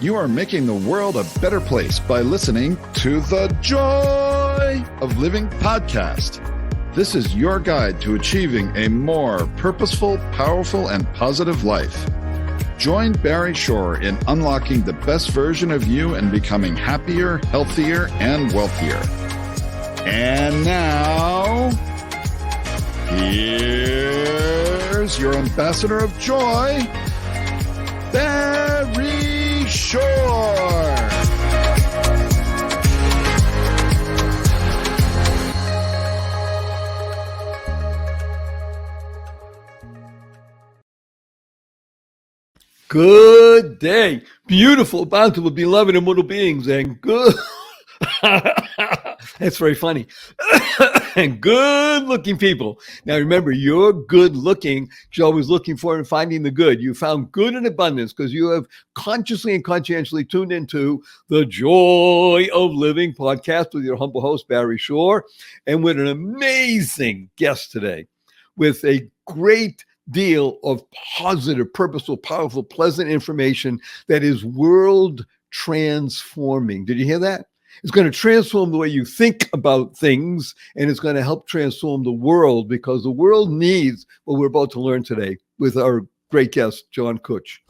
You are making the world a better place by listening to the Joy of Living podcast. This is your guide to achieving a more purposeful, powerful, and positive life. Join Barry Shore in unlocking the best version of you and becoming happier, healthier, and wealthier. And now, here's your ambassador of joy, Barry Shore. Good day, beautiful, bountiful, beloved, immortal beings, and good. That's very funny. And good-looking people. Now remember, you're good-looking. You're always looking for and finding the good. You found good in abundance because you have consciously and conscientiously tuned into the Joy of Living podcast with your humble host, Barry Shore, and with an amazing guest today with a great deal of positive, purposeful, powerful, pleasant information that is world transforming. Did you hear that? It's going to transform the way you think about things, and it's going to help transform the world because the world needs what we're about to learn today with our great guest, John Kutsch.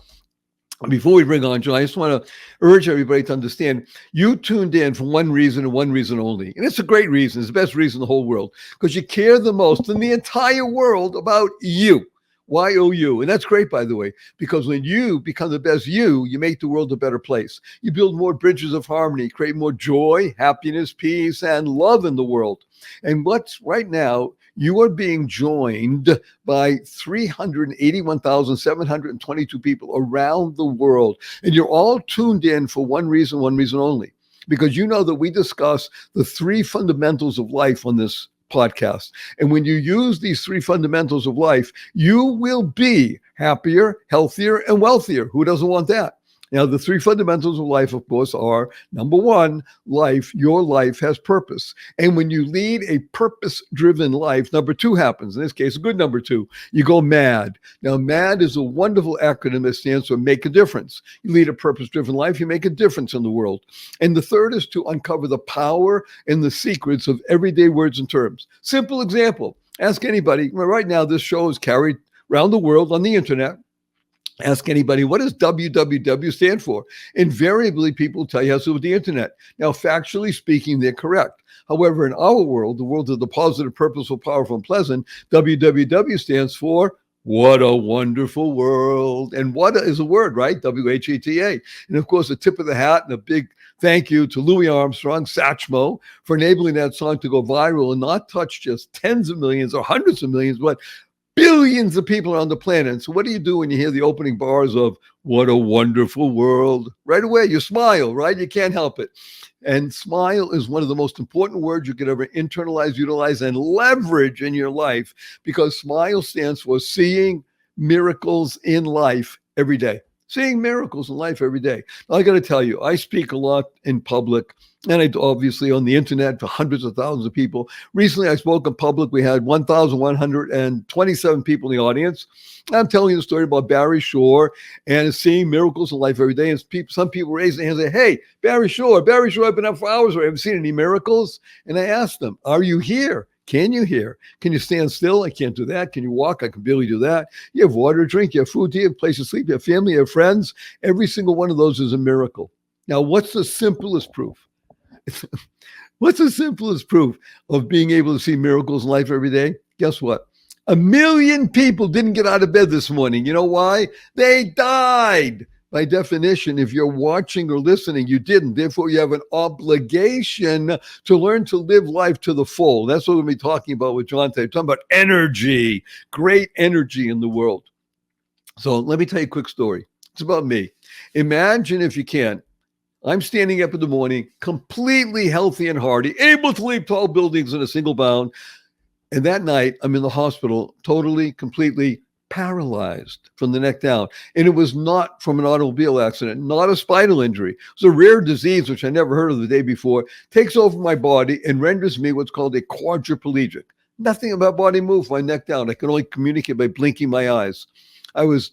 Before we bring on John, I just want to urge everybody to understand you tuned in for one reason and one reason only. And it's a great reason. It's the best reason in the whole world because you care the most in the entire world about you. Y-O-U. And that's great, by the way, because when you become the best you make the world a better place. You build more bridges of harmony, create more joy, happiness, peace, and love in the world. And what's right now, you are being joined by 381,722 people around the world. And you're all tuned in for one reason only, because you know that we discuss the three fundamentals of life on this podcast. And when you use these three fundamentals of life, you will be happier, healthier, and wealthier. Who doesn't want that? Now, the three fundamentals of life, of course, are number one, life. Your life has purpose. And when you lead a purpose-driven life, number two happens. In this case, a good number two, you go MAD. Now, MAD is a wonderful acronym that stands for make a difference. You lead a purpose-driven life, you make a difference in the world. And the third is to uncover the power and the secrets of everyday words and terms. Simple example. Ask anybody. Right now, this show is carried around the world on the internet. Ask anybody, what does www stand for? Invariably, people tell you it has to do with the internet. Now, factually speaking, they're correct. However, in our world, the world of the positive, purposeful, powerful, and pleasant, www stands for what a wonderful world. And what is a word, right? W-H-E-T-A. And of course, a tip of the hat and a big thank you to Louis Armstrong, Satchmo, for enabling that song to go viral and not touch just tens of millions or hundreds of millions, but billions of people on the planet. So what do you do when you hear the opening bars of what a wonderful world? Right away, you smile, right? You can't help it. And smile is one of the most important words you could ever internalize, utilize, and leverage in your life because smile stands for seeing miracles in life every day. Seeing miracles in life every day. Now, I got to tell you, I speak a lot in public, and I obviously on the internet to hundreds of thousands of people. Recently, I spoke in public. We had 1,127 people in the audience. I'm telling you the story about Barry Shore and seeing miracles in life every day. And some people raise their hands and say, hey, Barry Shore, I've been up for hours. I haven't seen any miracles. And I asked them, are you here? Can you hear? Can you stand still? I can't do that. Can you walk? I can barely do that. You have water to drink. You have food to eat, a place to sleep. You have family. You have friends. Every single one of those is a miracle. Now, what's the simplest proof? What's the simplest proof of being able to see miracles in life every day? Guess what? 1 million people didn't get out of bed this morning. You know why? They died. By definition, if you're watching or listening, you didn't. Therefore, you have an obligation to learn to live life to the full. That's what we'll be talking about with John today. We're talking about energy, great energy in the world. So let me tell you a quick story. It's about me. Imagine if you can, I'm standing up in the morning, completely healthy and hearty, able to leap tall buildings in a single bound. And that night, I'm in the hospital, totally, completely paralyzed from the neck down. And it was not from an automobile accident, not a spinal injury. It was a rare disease, which I never heard of the day before, takes over my body and renders me what's called a quadriplegic. Nothing about body moved, my neck down. I can only communicate by blinking my eyes. I was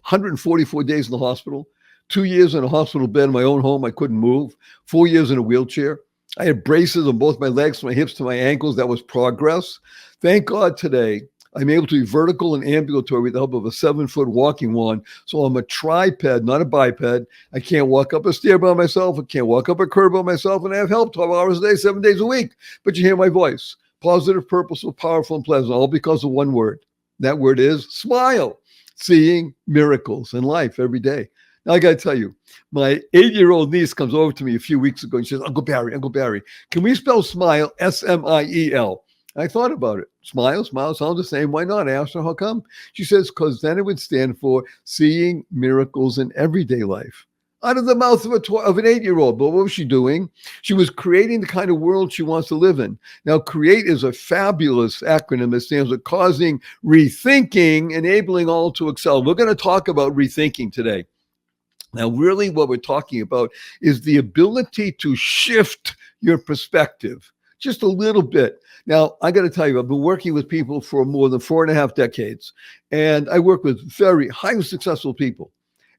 144 days in the hospital, 2 years in a hospital bed in my own home. I couldn't move. 4 years in a wheelchair. I had braces on both my legs, from my hips to my ankles. That was progress. Thank God today I'm able to be vertical and ambulatory with the help of a 7-foot walking wand. So I'm a triped, not a biped. I can't walk up a stair by myself. I can't walk up a curb by myself. And I have help 12 hours a day, 7 days a week. But you hear my voice. Positive, purposeful, powerful, and pleasant, all because of one word. That word is smile. Seeing miracles in life every day. Now, I got to tell you, my 8-year-old niece comes over to me a few weeks ago and she says, Uncle Barry, can we spell smile S-M-I-E-L? I thought about it. Smile sounds the same. Why not? I asked her, how come? She says, because then it would stand for seeing miracles in everyday life. Out of the mouth of an 8-year-old. But what was she doing? She was creating the kind of world she wants to live in. Now, CREATE is a fabulous acronym that stands for causing rethinking, enabling all to excel. We're going to talk about rethinking today. Now, really what we're talking about is the ability to shift your perspective just a little bit. Now, I got to tell you, I've been working with people for more than 4.5 decades, and I work with very highly successful people.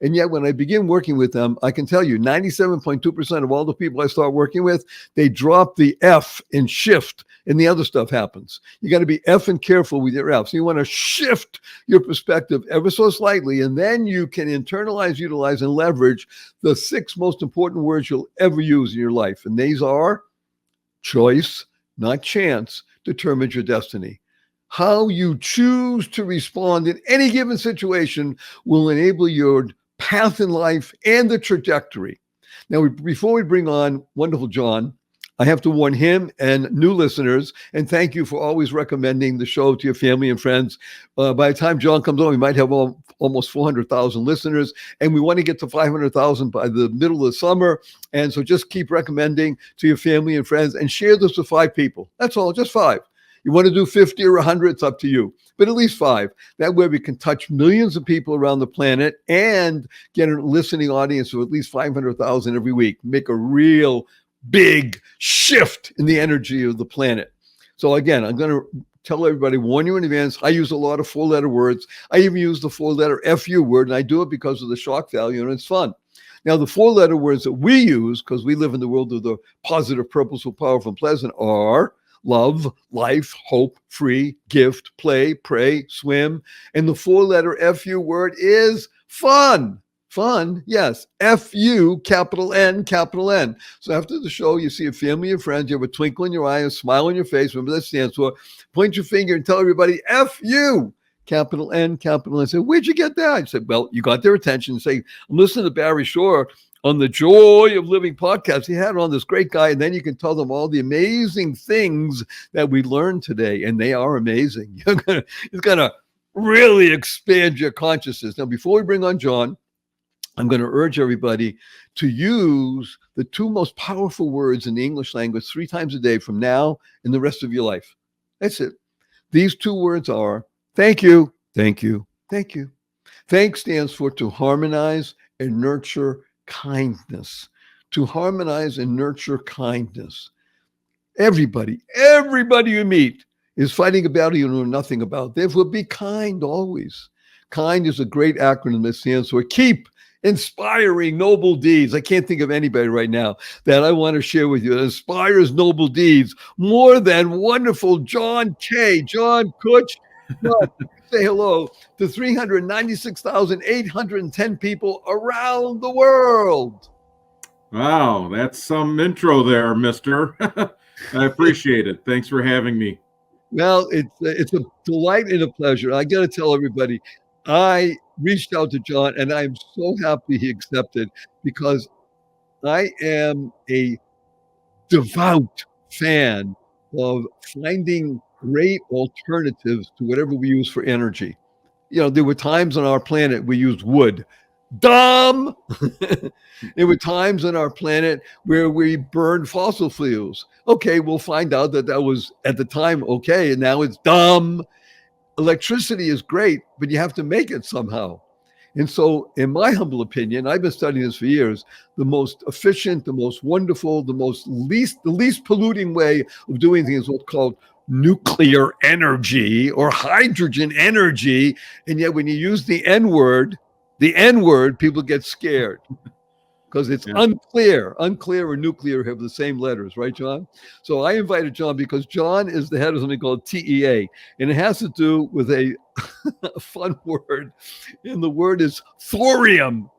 And yet when I begin working with them, I can tell you 97.2% of all the people I start working with, they drop the F and shift, and the other stuff happens. You got to be effing careful with your F. So you want to shift your perspective ever so slightly, and then you can internalize, utilize, and leverage the 6 most important words you'll ever use in your life. And these are choice, not chance, determines your destiny. How you choose to respond in any given situation will enable your path in life and the trajectory. Now, before we bring on wonderful John, I have to warn him and new listeners, and thank you for always recommending the show to your family and friends. By the time John comes on, we might have almost 400,000 listeners, and we want to get to 500,000 by the middle of the summer. And so just keep recommending to your family and friends and share this with 5 people. That's all, just 5. You want to do 50 or 100, it's up to you, but at least 5. That way we can touch millions of people around the planet and get a listening audience of at least 500,000 every week. Make a real big shift in the energy of the planet. So again, I'm going to tell everybody, warn you in advance, I use a lot of 4-letter words. I even use the 4-letter FU word, and I do it because of the shock value, and it's fun. Now, the 4-letter words that we use, because we live in the world of the positive, purposeful, powerful, and pleasant, are love, life, hope, free, gift, play, pray, swim. And the 4-letter FU word is fun. Fun, yes. F-U, capital N, capital N. So after the show, you see a family and friends, you have a twinkle in your eye, a smile on your face, remember that stands for, point your finger and tell everybody, F-U, capital N, capital N. Say, where'd you get that? I said, well, you got their attention. Say, I'm listening to Barry Shore on the Joy of Living podcast. He had on this great guy, and then you can tell them all the amazing things that we learned today, and they are amazing. It's going to really expand your consciousness. Now, before we bring on John, I'm going to urge everybody to use the 2 most powerful words in the English language 3 times a day from now and the rest of your life. That's it. These 2 words are thank you, thank you, thank you. Thank stands for to harmonize and nurture kindness. To harmonize and nurture kindness. Everybody you meet is fighting a battle you know nothing about. Therefore, be kind always. KIND is a great acronym that stands for keep inspiring noble deeds. I can't think of anybody right now that I want to share with you that inspires noble deeds more than wonderful John Kutsch. Say hello to 396,810 people around the world. Wow, that's some intro there, mister. I appreciate it. Thanks for having me. Well, it's a delight and a pleasure. I got to tell everybody, I reached out to John, and I'm so happy he accepted, because I am a devout fan of finding great alternatives to whatever we use for energy. You know, there were times on our planet we used wood. Dumb! There were times on our planet where we burned fossil fuels. Okay, we'll find out that was at the time okay, and now it's dumb. Electricity is great, but you have to make it somehow. And so, in my humble opinion, I've been studying this for years, the most efficient, the most wonderful, the least polluting way of doing things is what's called nuclear energy or hydrogen energy. And yet when you use the N word, The N word, people get scared because it's Yeah. unclear. Unclear and nuclear have the same letters, right, John? So I invited John because John is the head of something called TEA, and it has to do with a fun word, and the word is thorium.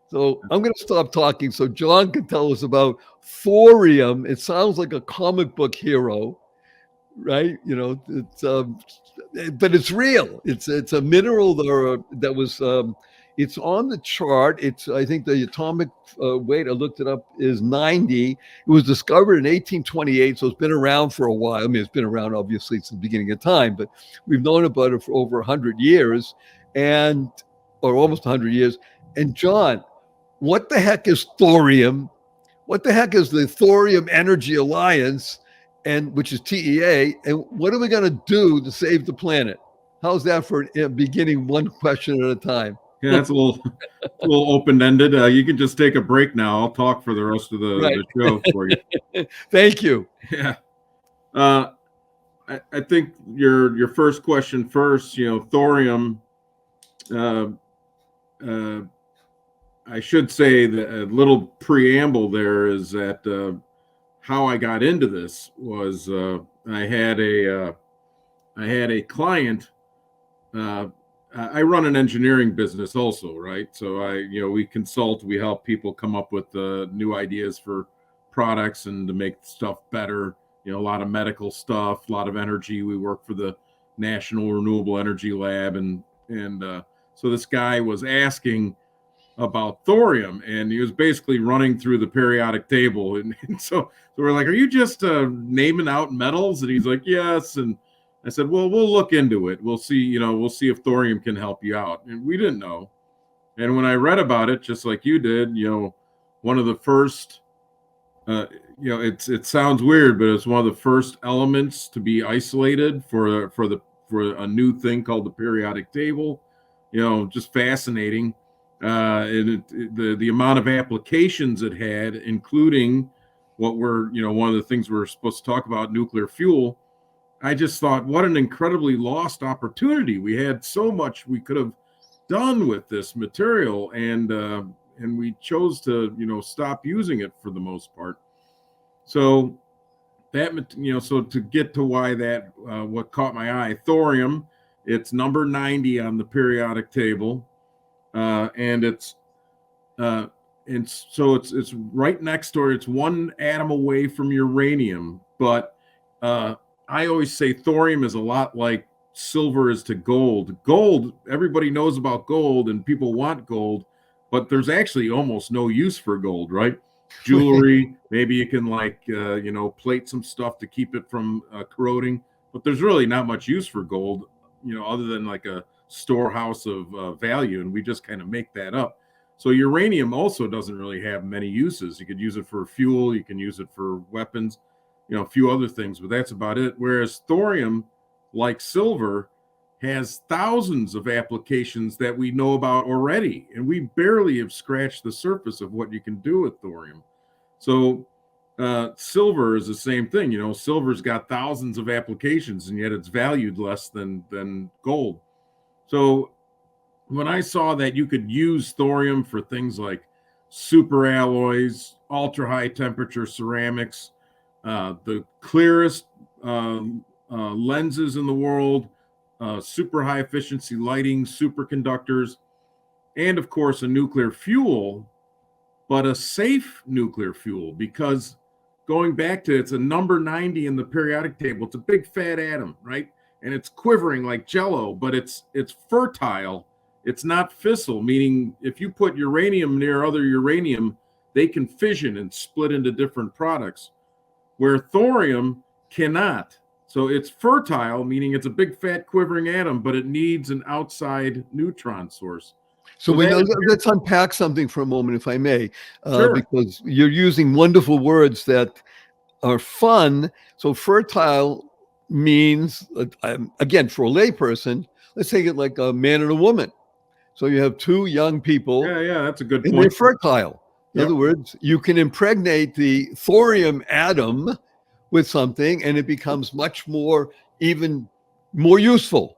So I'm going to stop talking so John can tell us about thorium. It sounds like a comic book hero, right? You know, but it's real. It's a mineral that was it's on the chart. It's, I think the atomic weight, I looked it up, is 90. It was discovered in 1828, so it's been around for a while. I mean, it's been around obviously since the beginning of time, but we've known about it for over 100 years, or almost 100 years. And John, what the heck is thorium? What the heck is the Thorium Energy Alliance, and which is TEA, and what are we going to do to save the planet? How's that for beginning one question at a time? Yeah, that's a little open-ended. You can just take a break now. I'll talk for the rest of the show for you. Thank you. Yeah. I think your first question first, thorium, I should say that a little preamble there is that how I got into this was I had a client. I run an engineering business also, right? So we consult, we help people come up with new ideas for products and to make stuff better. A lot of medical stuff, a lot of energy. We work for the National Renewable Energy Lab, and so this guy was asking about thorium, and he was basically running through the periodic table, and so we're like, "Are you just naming out metals?" And he's like, "Yes." And I said, "Well, we'll look into it. We'll see. We'll see if thorium can help you out." And we didn't know. And when I read about it, just like you did, one of the first, it sounds weird, but it's one of the first elements to be isolated for a new thing called the periodic table. Just fascinating. And the amount of applications it had, including what one of the things we're supposed to talk about, nuclear fuel. I just thought, what an incredibly lost opportunity. We had so much we could have done with this material, and we chose to, stop using it for the most part. So that, so to get to why that, what caught my eye, thorium, it's number 90 on the periodic table. And so it's right next door. It's one atom away from uranium, but I always say thorium is a lot like silver is to gold. Gold, everybody knows about gold, and people want gold, but there's actually almost no use for gold, right? Jewelry, maybe you can plate some stuff to keep it from corroding, but there's really not much use for gold, other than like a storehouse of value, and we just kind of make that up. So uranium also doesn't really have many uses. You could use it for fuel, you can use it for weapons, a few other things, but that's about it. Whereas thorium, like silver, has thousands of applications that we know about already, and we barely have scratched the surface of what you can do with thorium. So silver is the same thing. Silver's got thousands of applications, and yet it's valued less than gold. So when I saw that you could use thorium for things like super alloys, ultra high temperature ceramics, the clearest lenses in the world, super high efficiency lighting, superconductors, and of course a nuclear fuel, but a safe nuclear fuel, because going back to, it's a number 90 in the periodic table. It's a big fat atom, right? And it's quivering like jello, but it's fertile. It's not fissile, meaning if you put uranium near other uranium, they can fission and split into different products, where thorium cannot. So it's fertile, meaning it's a big fat quivering atom, but it needs an outside neutron source. So let's unpack something for a moment, if I may, Sure. because you're using wonderful words that are fun. So fertile means, again, for a layperson, let's take it like a man and a woman. So you have two young people. Yeah, that's a good and point. they're fertile. In Yep. other words, you can impregnate the thorium atom with something, and it becomes even more useful.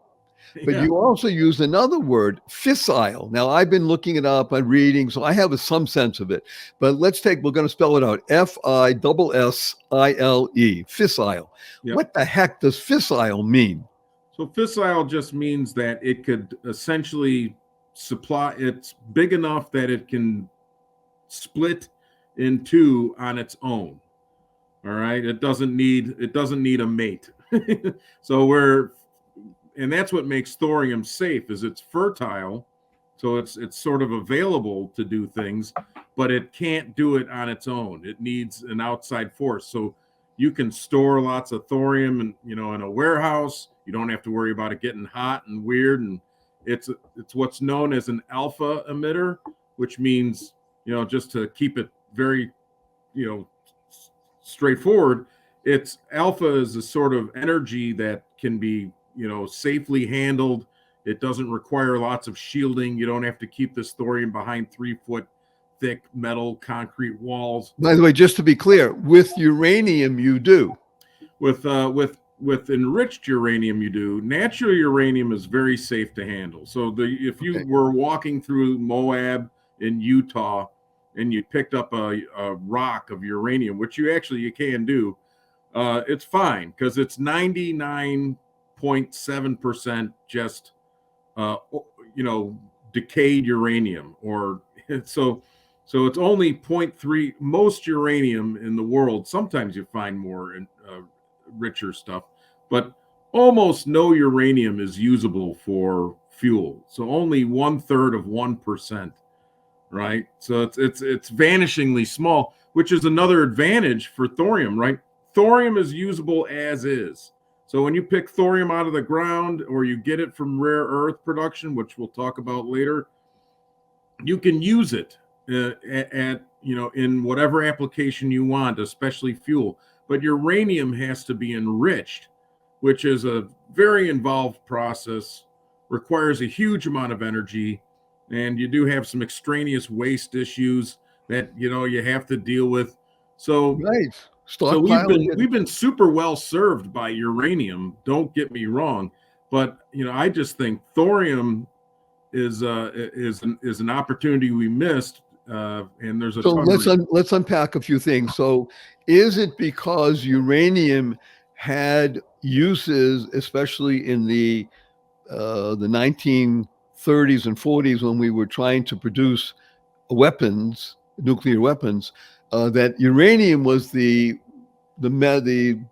But Yeah. you also use another word, fissile. Now, I've been looking it up and reading, so I have some sense of it. But we're going to spell it out, Fissile, fissile. Yep. What the heck does fissile mean? So fissile just means that it could essentially it's big enough that it can split in two on its own. All right. It doesn't need a mate. And that's what makes thorium safe, is it's fertile. So it's sort of available to do things, but it can't do it on its own. It needs an outside force. So you can store lots of thorium in a warehouse. You don't have to worry about it getting hot and weird. And it's what's known as an alpha emitter, which means, just to keep it very, straightforward, it's alpha is a sort of energy that can be, safely handled. It doesn't require lots of shielding. You don't have to keep this thorium behind 3-foot thick metal concrete walls. By the way, just to be clear, with uranium, you do. With enriched uranium, you do. Natural uranium is very safe to handle. So if you were walking through Moab in Utah and you picked up a rock of uranium, which you can do, it's fine, because it's 99.7% just decayed uranium, or so it's only 0.3. Most uranium in the world, sometimes you find more richer stuff, but almost no uranium is usable for fuel. So only 1/3 of 1%, right? So it's vanishingly small, which is another advantage for thorium, right? Thorium is usable as is. So when you pick thorium out of the ground, or you get it from rare earth production, which we'll talk about later, you can use it in whatever application you want, especially fuel. But uranium has to be enriched, which is a very involved process, requires a huge amount of energy, and you do have some extraneous waste issues that you have to deal with. So right. So we've been super well served by uranium. Don't get me wrong, but I just think thorium is an opportunity we missed, and there's a ton let's unpack a few things. So, is it because uranium had uses, especially in the 1930s and 40s, when we were trying to produce weapons, nuclear weapons, that uranium was the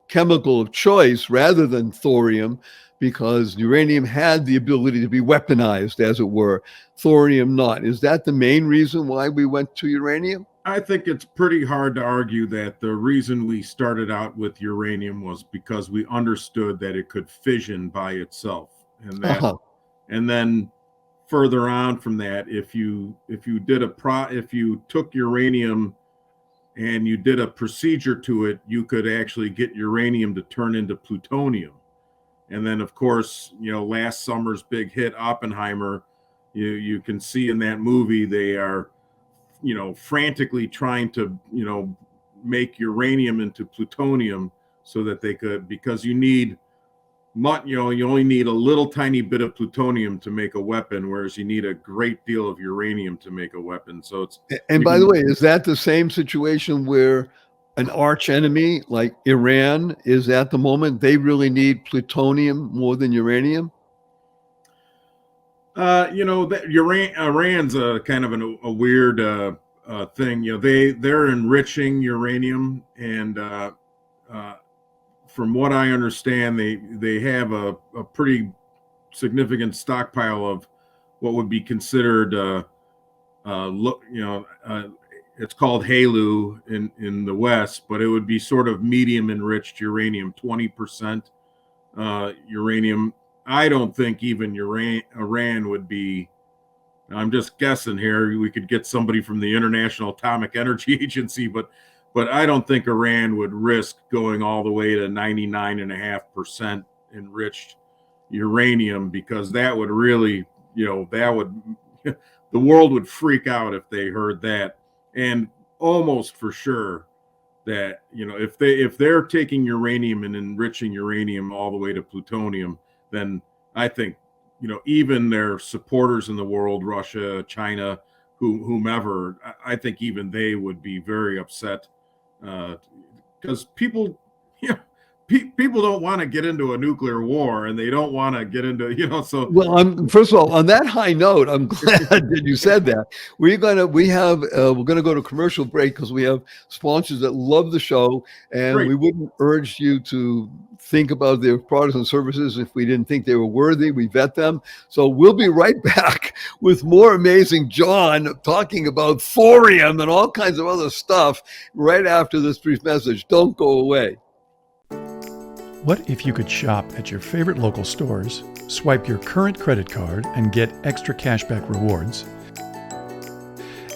chemical of choice rather than thorium, because uranium had the ability to be weaponized, as it were, thorium not? Is that the main reason why we went to uranium? I think it's pretty hard to argue that the reason we started out with uranium was because we understood that it could fission by itself, and then further on from that, if you took uranium and you did a procedure to it, you could actually get uranium to turn into plutonium. And then, of course, last summer's big hit, Oppenheimer, you can see in that movie, they are, frantically trying to, make uranium into plutonium so that they could, because you only need a little tiny bit of plutonium to make a weapon, whereas you need a great deal of uranium to make a weapon. So by the way, is that the same situation where an arch enemy like Iran is at the moment? They really need plutonium more than uranium? That Iran's a kind of a weird thing. They're enriching uranium, and from what I understand, they have a pretty significant stockpile of what would be considered, it's called HALEU in the West, but it would be sort of medium enriched uranium, 20% uranium. I don't think even Iran would be. I'm just guessing here. We could get somebody from the International Atomic Energy Agency, but I don't think Iran would risk going all the way to 99.5% enriched uranium, because that would really, the world would freak out if they heard that. And almost for sure that, if they're taking uranium and enriching uranium all the way to plutonium, then I think even their supporters in the world, Russia, China, whomever, I think even they would be very upset because people, people don't want to get into a nuclear war, and they don't want to get into, so. Well, first of all, on that high note, I'm glad that you said that. We're gonna go to commercial break because we have sponsors that love the show, and Great. we wouldn't urge you to think about their products and services if we didn't think they were worthy. We vet them. So we'll be right back with more amazing John talking about thorium and all kinds of other stuff right after this brief message. Don't go away. What if you could shop at your favorite local stores, swipe your current credit card and get extra cashback rewards?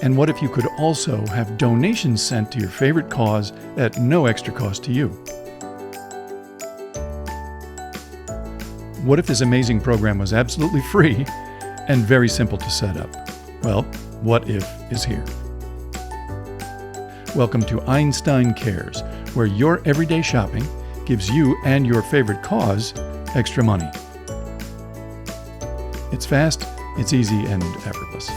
And what if you could also have donations sent to your favorite cause at no extra cost to you? What if this amazing program was absolutely free and very simple to set up? Well, What If is here. Welcome to Einstein Cares, where your everyday shopping gives you and your favorite cause extra money. It's fast, it's easy, and effortless.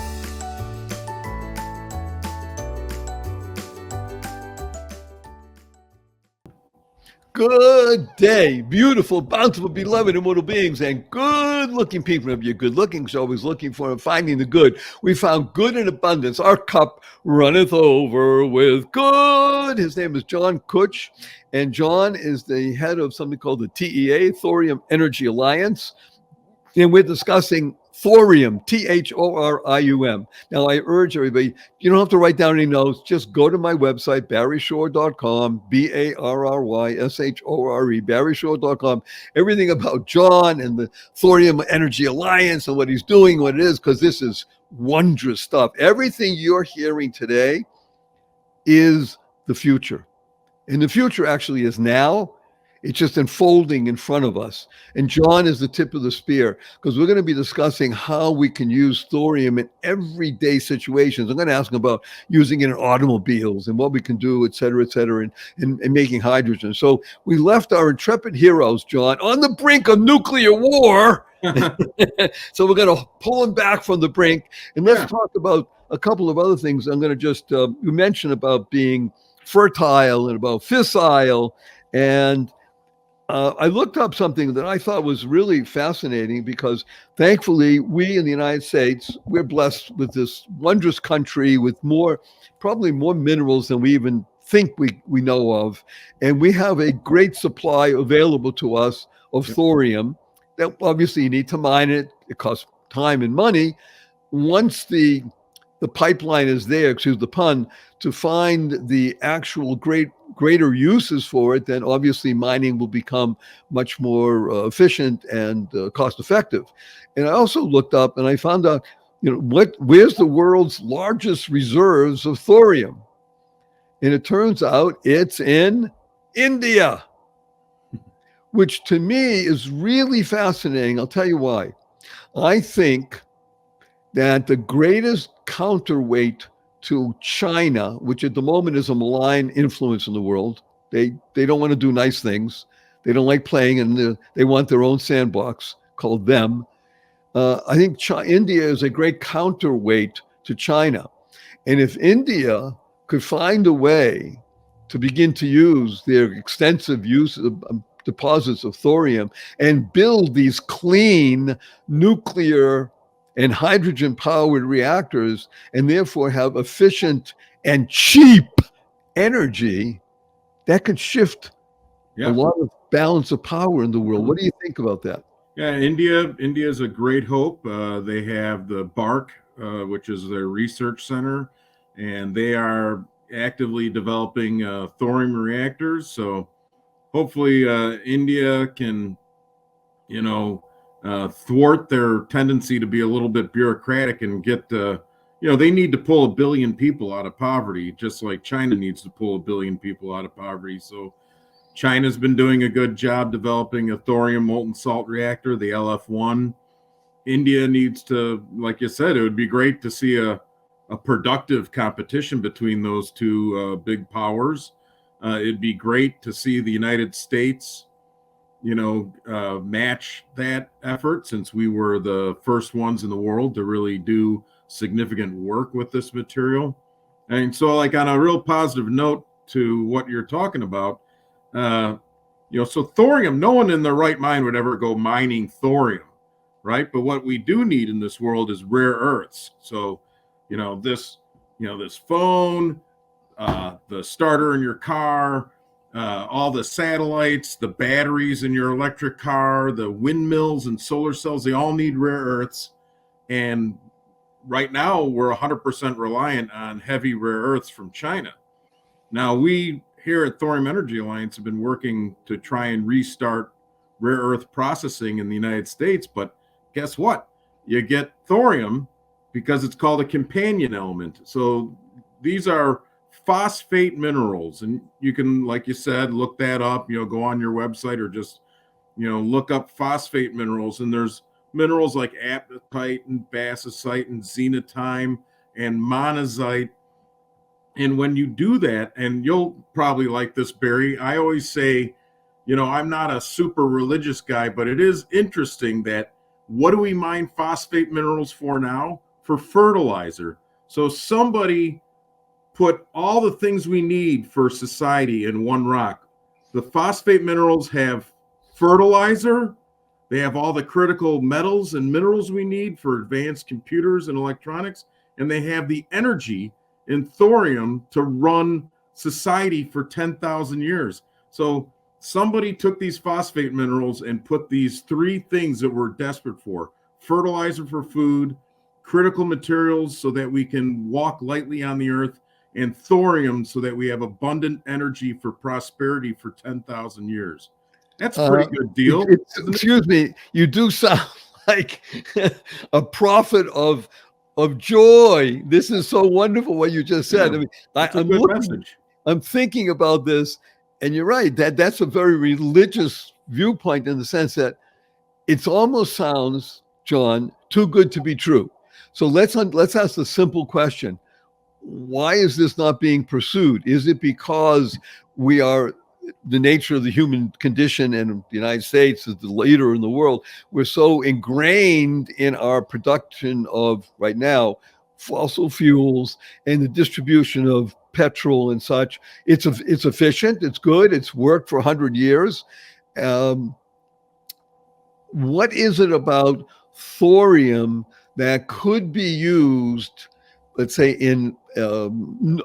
Good day, beautiful, bountiful, beloved, immortal beings, and good-looking people. If you're good-looking, so always looking for and finding the good. We found good in abundance. Our cup runneth over with good. His name is John Kutsch, and John is the head of something called the TEA, Thorium Energy Alliance, and we're discussing thorium, Thorium. Now, I urge everybody, you don't have to write down any notes. Just go to my website, barryshore.com, BARRYSHORE, barryshore.com. Everything about John and the Thorium Energy Alliance and what he's doing, what it is, because this is wondrous stuff. Everything you're hearing today is the future. And the future actually is now. It's just unfolding in front of us. And John is the tip of the spear, because we're going to be discussing how we can use thorium in everyday situations. I'm going to ask him about using it in automobiles and what we can do, et cetera, and making hydrogen. So we left our intrepid heroes, John, on the brink of nuclear war. So we're going to pull them back from the brink. And let's talk about a couple of other things. I'm going to just, you mentioned about being fertile and about fissile. And I looked up something that I thought was really fascinating, because thankfully we in the United States, we're blessed with this wondrous country with probably more minerals than we even think we know of. And we have a great supply available to us of thorium that obviously you need to mine it. It costs time and money. Once the pipeline is there, excuse the pun, to find the actual greater uses for it, then obviously mining will become much more efficient and cost effective. And I also looked up and I found out, where's the world's largest reserves of thorium? And it turns out it's in India, which to me is really fascinating. I'll tell you why. I think that the greatest counterweight to China, which at the moment is a malign influence in the world, they don't want to do nice things. They don't like playing, and they want their own sandbox called them. I think India is a great counterweight to China. And if India could find a way to begin to use their extensive use of deposits of thorium and build these clean nuclear and hydrogen-powered reactors, and therefore have efficient and cheap energy, that could shift a lot of balance of power in the world. What do you think about that? Yeah, India is a great hope. They have the BARC, which is their research center, and they are actively developing thorium reactors. So hopefully India can, thwart their tendency to be a little bit bureaucratic and get they need to pull 1 billion people out of poverty, just like China needs to pull 1 billion people out of poverty. So China's been doing a good job developing a thorium molten salt reactor, the LF1. India needs to, like you said, it would be great to see a productive competition between those two big powers. It'd be great to see the United States match that effort, since we were the first ones in the world to really do significant work with this material. And so, like, on a real positive note to what you're talking about, so thorium, no one in their right mind would ever go mining thorium, right? But what we do need in this world is rare earths. So, this phone, the starter in your car, all the satellites, the batteries in your electric car, the windmills and solar cells, they all need rare earths. And right now we're 100% reliant on heavy rare earths from China. Now, we here at Thorium Energy Alliance have been working to try and restart rare earth processing in the United States. But guess what? You get thorium because it's called a companion element. So these are phosphate minerals, and you can, like you said, look that up, go on your website, or just, look up phosphate minerals. And there's minerals like apatite and basicite and xenotime and monazite. And when you do that, and you'll probably like this, Barry, I always say, I'm not a super religious guy, but it is interesting that what do we mine phosphate minerals for now? For fertilizer. So somebody put all the things we need for society in one rock. The phosphate minerals have fertilizer. They have all the critical metals and minerals we need for advanced computers and electronics. And they have the energy in thorium to run society for 10,000 years. So somebody took these phosphate minerals and put these three things that we're desperate for: fertilizer for food, critical materials so that we can walk lightly on the earth, and thorium so that we have abundant energy for prosperity for 10,000 years. That's a pretty good deal. Excuse me, you do sound like a prophet of joy. This is so wonderful what you just said. Yeah, I mean, I'm thinking about this, and you're right. That's a very religious viewpoint, in the sense that it almost sounds, John, too good to be true. So let's ask the simple question: why is this not being pursued? Is it because we are, the nature of the human condition, and the United States is the leader in the world, we're so ingrained in our production of, right now, fossil fuels and the distribution of petrol and such? It's efficient, it's good, it's worked for 100 years. What is it about thorium that could be used, let's say, in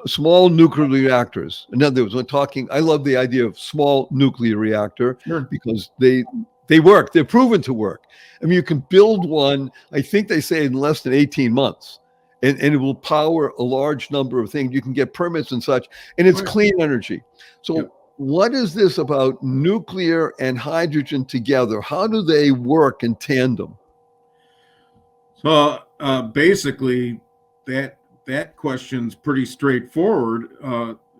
small nuclear reactors? In other words, I love the idea of small nuclear reactor. Sure. Because they work, they're proven to work. I mean, you can build one, I think they say, in less than 18 months, and it will power a large number of things. You can get permits and such, and it's clean energy. So what is this about nuclear and hydrogen together? How do they work in tandem? So basically, that question's pretty straightforward.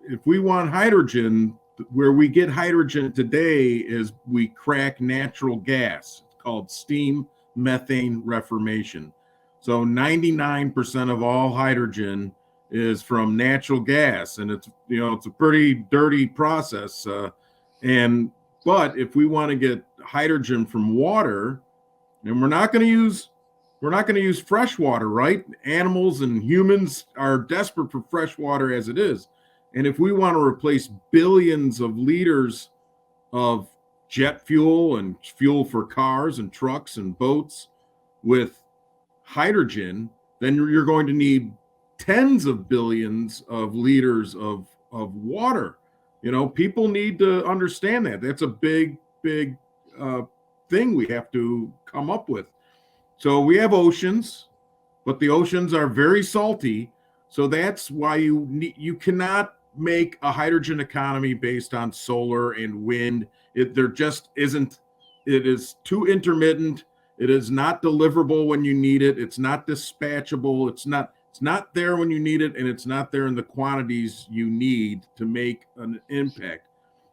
If we want hydrogen, where we get hydrogen today is we crack natural gas. It's called steam methane reformation. So 99% of all hydrogen is from natural gas, and it's a pretty dirty process. But if we want to get hydrogen from water, and we're not going to use fresh water, right? Animals and humans are desperate for fresh water as it is. And if we want to replace billions of liters of jet fuel and fuel for cars and trucks and boats with hydrogen, then you're going to need tens of billions of liters of water. People need to understand that. That's a big thing we have to come up with. So we have oceans, but the oceans are very salty. So that's why you cannot make a hydrogen economy based on solar and wind. There just isn't. It is too intermittent. It is not deliverable when you need it. It's not dispatchable. It's not there when you need it, and it's not there in the quantities you need to make an impact.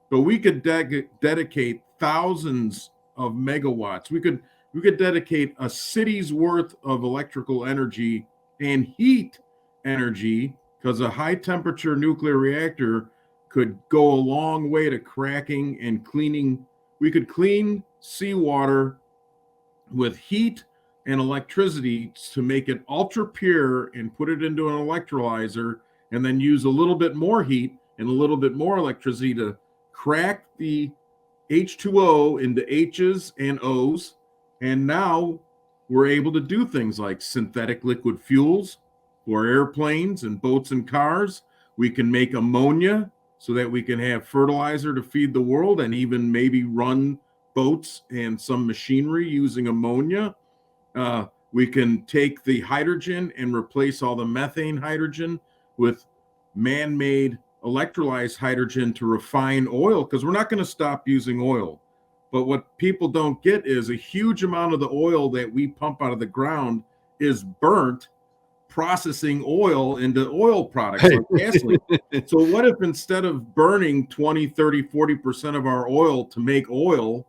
But we could dedicate thousands of megawatts. We could dedicate a city's worth of electrical energy and heat energy, because a high temperature nuclear reactor could go a long way to cracking and cleaning we could clean seawater with heat and electricity to make it ultra pure and put it into an electrolyzer, and then use a little bit more heat and a little bit more electricity to crack the H2O into H's and O's. And now we're able to do things like synthetic liquid fuels for airplanes and boats and cars. We can make ammonia so that we can have fertilizer to feed the world, and even maybe run boats and some machinery using ammonia. We can take the hydrogen and replace all the methane hydrogen with man-made electrolyzed hydrogen to refine oil, because we're not going to stop using oil. But what people don't get is a huge amount of the oil that we pump out of the ground is burnt processing oil into oil products like gasoline. So what if instead of burning 20, 30, 40% of our oil to make oil,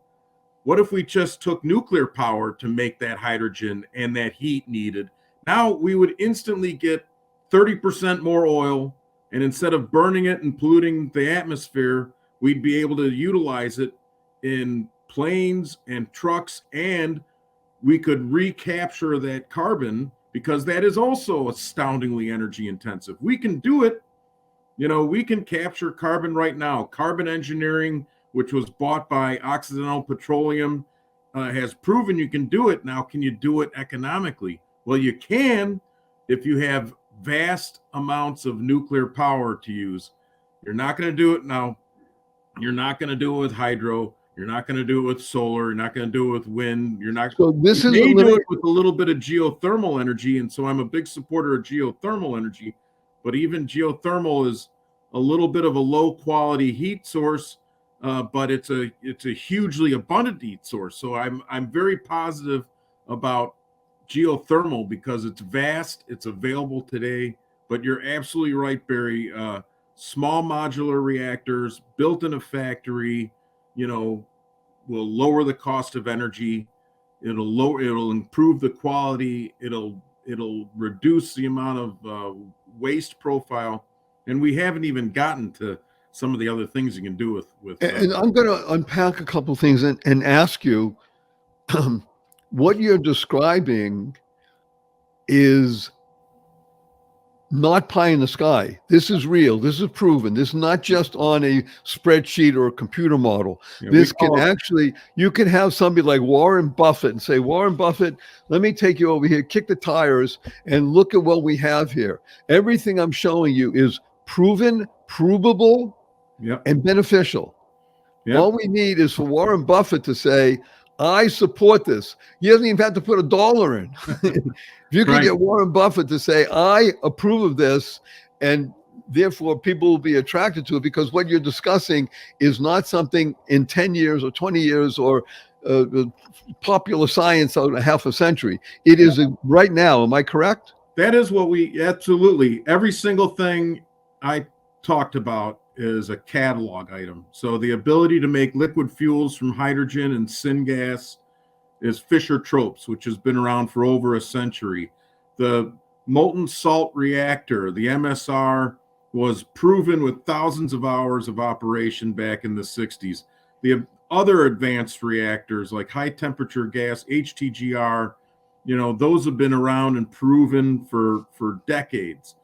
what if we just took nuclear power to make that hydrogen and that heat needed? Now we would instantly get 30% more oil, and instead of burning it and polluting the atmosphere, we'd be able to utilize it in planes and trucks, and we could recapture that carbon, because that is also astoundingly energy intensive. We can do it. We can capture carbon right now. Carbon engineering, which was bought by Occidental Petroleum, has proven you can do it. Now, can you do it economically? Well, you can if you have vast amounts of nuclear power to use. You're not going to do it now. You're not going to do it with hydro. You're not going to do it with solar. You're not going to do it with wind. You're not. So this is you may do it with a little bit of geothermal energy, and so I'm a big supporter of geothermal energy. But even geothermal is a little bit of a low quality heat source, but it's a hugely abundant heat source. So I'm very positive about geothermal because it's vast, it's available today. But you're absolutely right, Barry. Small modular reactors built in a factory, will lower the cost of energy. It'll improve the quality. It'll reduce the amount of waste profile. And we haven't even gotten to some of the other things you can do with. And I'm going to unpack a couple of things and ask you, what you're describing is not pie in the sky. This is real. This is proven. This is not just on a spreadsheet or a computer model. Yeah, this can actually, you can have somebody like Warren Buffett and say, Warren Buffett, let me take you over here, kick the tires, and look at what we have here. Everything I'm showing you is proven, provable, and beneficial. All we need is for Warren Buffett to say, I support this. He doesn't even have to put $1 in. If you can get Warren Buffett to say, I approve of this, and therefore people will be attracted to it, because what you're discussing is not something in 10 years or 20 years or popular science out in half a century. It is right now. Am I correct? That is what absolutely. Every single thing I talked about is a catalog item. So the ability to make liquid fuels from hydrogen and syngas is Fischer-Tropsch, which has been around for over a century. The molten salt reactor, the MSR, was proven with thousands of hours of operation back in the 60s. The other advanced reactors like high temperature gas, HTGR, those have been around and proven for decades.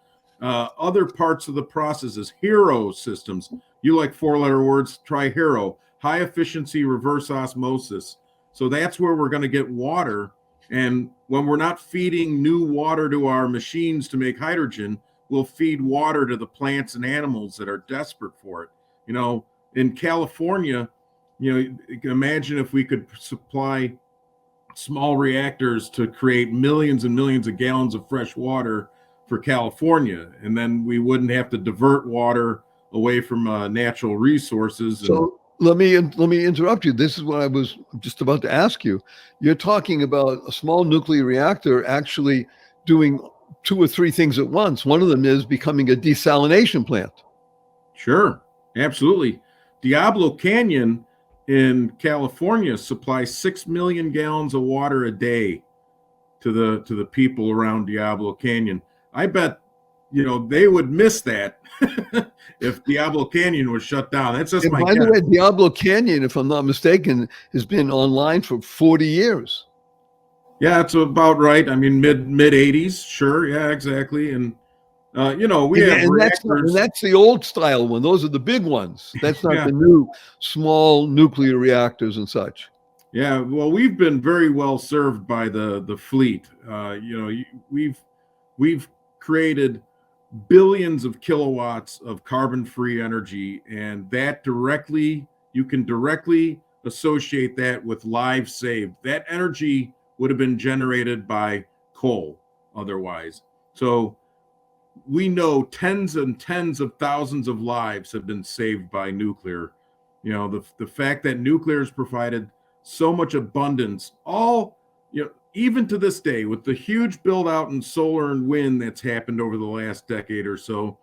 Other parts of the processes, HERO systems. You like 4-letter words, try HERO, high efficiency reverse osmosis. So that's where we're going to get water. And when we're not feeding new water to our machines to make hydrogen, we'll feed water to the plants and animals that are desperate for it. In California, imagine if we could supply small reactors to create millions and millions of gallons of fresh water for California, and then we wouldn't have to divert water away from natural resources. So let me interrupt you. This is what I was just about to ask you. You're talking about a small nuclear reactor actually doing 2 or 3 things at once. One of them is becoming a desalination plant. Sure, absolutely. Diablo Canyon in California supplies 6 million gallons of water a day to the people around Diablo Canyon. I bet they would miss that if Diablo Canyon was shut down. That's just And my by guess. the way, Diablo Canyon, if I'm not mistaken, has been online for 40 years. Yeah, that's about right. I mean, mid 80s. Sure. Yeah, exactly. And, we have reactors. That's the old style one. Those are the big ones. That's not Yeah. the new small nuclear reactors and such. Yeah, well, we've been very well served by the fleet. We've created billions of kilowatts of carbon-free energy, and that you can directly associate that with lives saved. That energy would have been generated by coal otherwise. So we know tens and tens of thousands of lives have been saved by nuclear. The fact that nuclear has provided so much abundance, even to this day, with the huge build out in solar and wind that's happened over the last decade or so,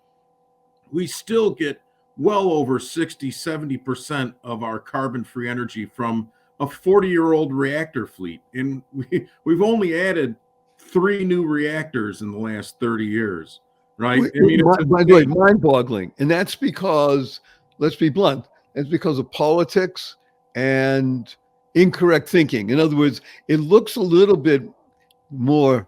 we still get well over 60-70% of our carbon-free energy from a 40-year-old reactor fleet. And we've only added 3 new reactors in the last 30 years, right? By the way, mind-boggling. And that's because, let's be blunt, it's because of politics and incorrect thinking. In other words, it looks a little bit more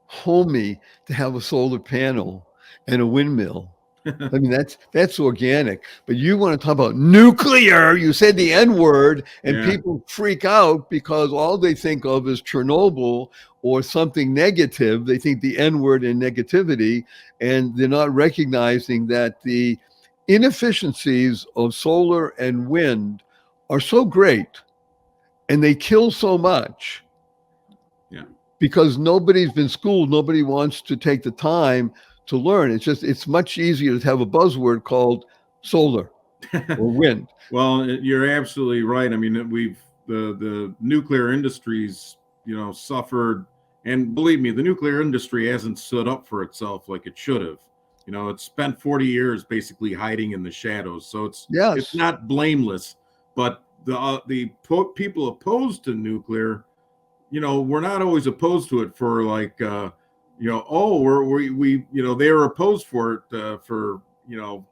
homey to have a solar panel and a windmill. I mean, that's organic. But you want to talk about nuclear, you said the N word, and people freak out because all they think of is Chernobyl or something negative. They think the N word and negativity, and they're not recognizing that the inefficiencies of solar and wind are so great and they kill so much because nobody's been schooled. Nobody wants to take the time to learn. It's much easier to have a buzzword called solar or wind. Well, you're absolutely right. I mean, the nuclear industries, suffered, and believe me, the nuclear industry hasn't stood up for itself like it should have. It's spent 40 years basically hiding in the shadows. So it's not blameless, but the people opposed to nuclear, we're not always opposed to it for like, they were opposed for it for,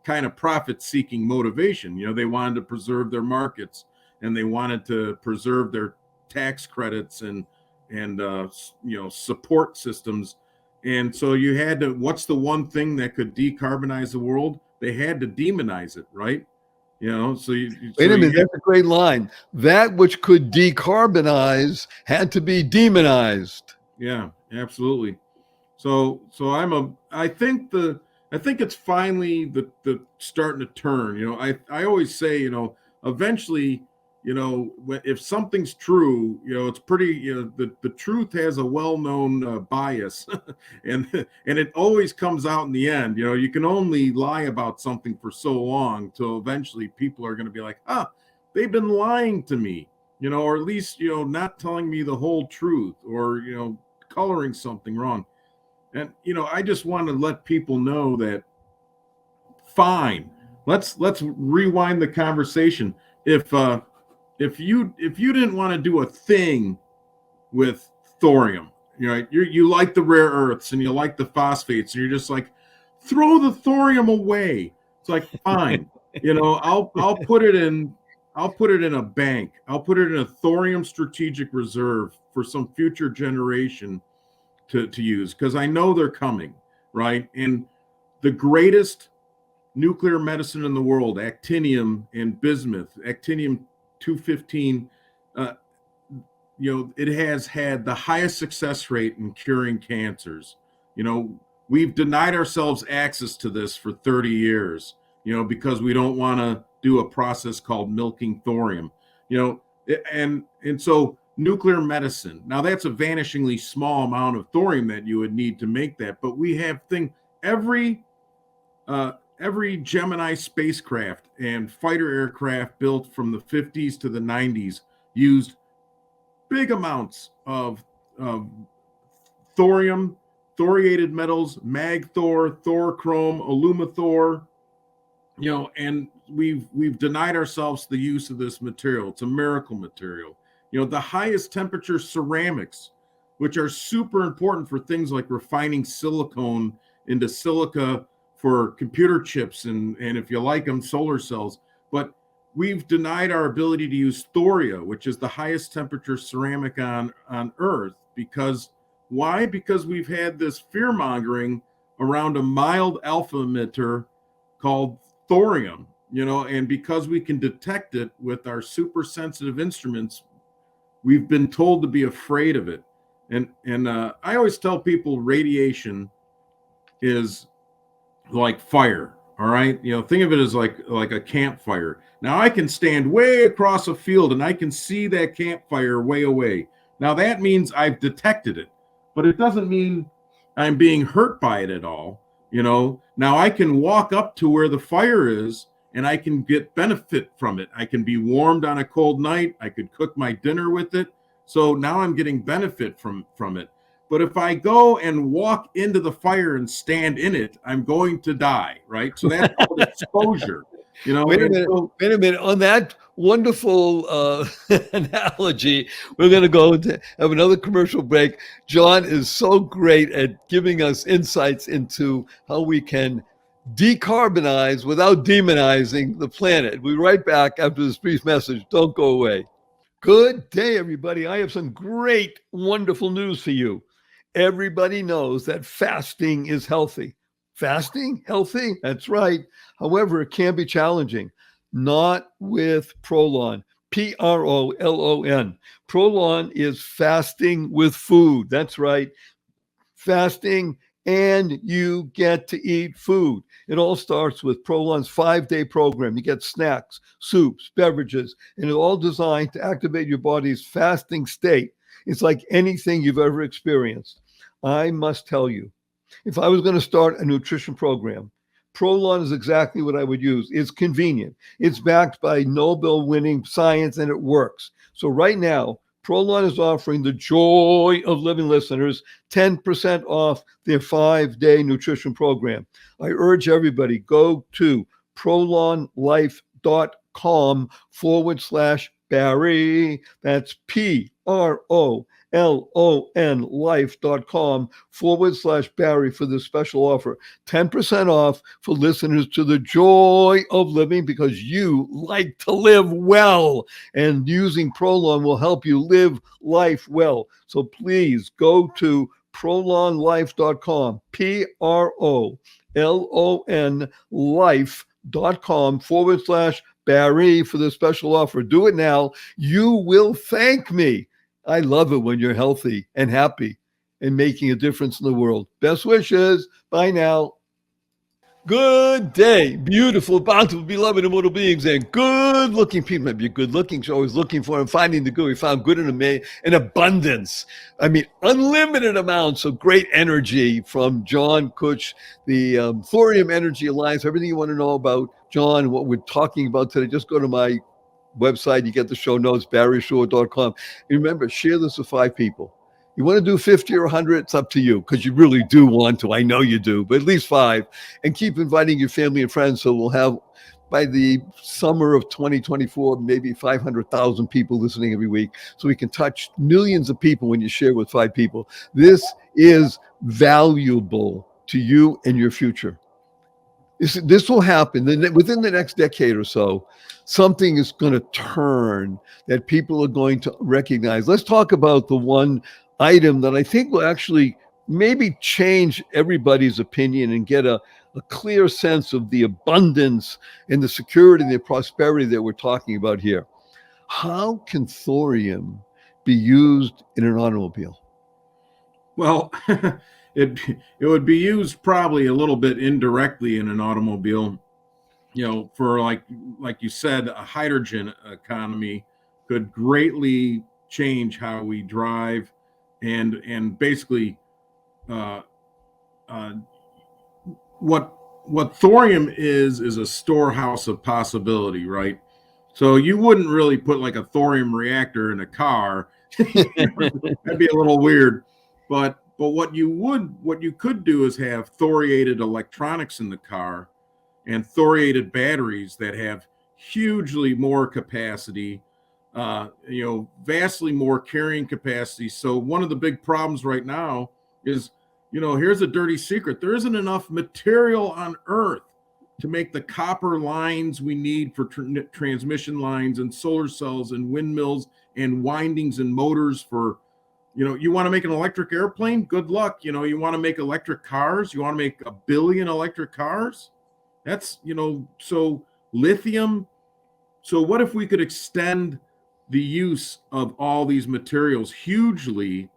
kind of profit-seeking motivation. They wanted to preserve their markets and they wanted to preserve their tax credits and support systems. And so you had to, what's the one thing that could decarbonize the world? They had to demonize it, right? Wait a minute, that's a great line. That which could decarbonize had to be demonized. Yeah, absolutely. So I think it's finally the starting to turn. I always say, eventually, if something's true, it's pretty, the truth has a well-known bias and it always comes out in the end. You can only lie about something for so long till eventually people are going to be like, they've been lying to me, or at least, not telling me the whole truth or, coloring something wrong. And, I just want to let people know that, fine, let's rewind the conversation. If you didn't want to do a thing with thorium, you like the rare earths and you like the phosphates, and you're just like, throw the thorium away. It's like, fine, I'll put it in a bank. I'll put it in a thorium strategic reserve for some future generation to use, because I know they're coming, right? And the greatest nuclear medicine in the world, actinium and bismuth, actinium-215, it has had the highest success rate in curing cancers. We've denied ourselves access to this for 30 years, because we don't want to do a process called milking thorium, and so nuclear medicine. Now that's a vanishingly small amount of thorium that you would need to make that, but we have every Gemini spacecraft and fighter aircraft built from the 50s to the 90s used big amounts of thorium, thoriated metals, magthor, thorchrome, alumathor, and we've denied ourselves the use of this material. It's a miracle material. The highest temperature ceramics, which are super important for things like refining silicone into silica for computer chips and if you like them, solar cells. But we've denied our ability to use thorium, which is the highest temperature ceramic on Earth. Because why? Because we've had this fear mongering around a mild alpha emitter called thorium, and because we can detect it with our super sensitive instruments, we've been told to be afraid of it. And I always tell people radiation is like fire. All right. Think of it as like a campfire. Now I can stand way across a field and I can see that campfire way away. Now that means I've detected it, but it doesn't mean I'm being hurt by it at all. Now I can walk up to where the fire is and I can get benefit from it. I can be warmed on a cold night. I could cook my dinner with it. So now I'm getting benefit from it. But if I go and walk into the fire and stand in it, I'm going to die, right? So that's called exposure. Wait a minute. On that wonderful analogy, we're going to go to have another commercial break. John is so great at giving us insights into how we can decarbonize without demonizing the planet. We'll be right back after this brief message. Don't go away. Good day, everybody. I have some great, wonderful news for you. Everybody knows that fasting is healthy. Fasting? Healthy? That's right. However, it can be challenging. Not with Prolon. Prolon. Prolon is fasting with food. That's right. Fasting and you get to eat food. It all starts with Prolon's 5-day program. You get snacks, soups, beverages, and it's all designed to activate your body's fasting state. It's like anything you've ever experienced. I must tell you, if I was going to start a nutrition program, Prolon is exactly what I would use. It's convenient. It's backed by Nobel-winning science, and it works. So right now, Prolon is offering the Joy of Living listeners 10% off their 5-day nutrition program. I urge everybody, go to prolonlife.com/Barry. That's PROLON life.com/Barry for this special offer. 10% off for listeners to the Joy of Living, because you like to live well, and using Prolon will help you live life well. So please go to prolonlife.com, PROLON life.com/Barry for the special offer. Do it now. You will thank me. I love it when you're healthy and happy and making a difference in the world. Best wishes. Bye now. Good day, beautiful, bountiful, beloved, immortal beings, and good-looking people. Maybe you're good-looking, you're always looking for and finding the good. We found good in abundance. I mean, unlimited amounts of great energy from John Kutsch, the Thorium Energy Alliance. Everything you want to know about John, what we're talking about today, just go to my website. You get the show notes, barryshore.com. Remember, share this with 5 people. You want to do 50 or 100, it's up to you, because you really do want to. I know you do, but at least 5. And keep inviting your family and friends, so we'll have, by the summer of 2024, maybe 500,000 people listening every week, so we can touch millions of people when you share with 5 people. This is valuable to you and your future. This will happen within the next decade or so. Something is going to turn that people are going to recognize. Let's talk about the one item that I think will actually maybe change everybody's opinion and get a clear sense of the abundance and the security and the prosperity that we're talking about here. How can thorium be used in an automobile? Well, it would be used probably a little bit indirectly in an automobile. For like you said, a hydrogen economy could greatly change how we drive, and basically what thorium is a storehouse of possibility, right? So you wouldn't really put like a thorium reactor in a car. That'd be a little weird. But what you could do is have thoriated electronics in the car and thoriated batteries that have hugely more capacity, vastly more carrying capacity. So one of the big problems right now is here's a dirty secret. There isn't enough material on Earth to make the copper lines we need for transmission lines and solar cells and windmills and windings and motors for, you want to make an electric airplane? Good luck. You want to make electric cars? You want to make 1 billion electric cars? That's, so lithium. So what if we could extend the use of all these materials hugely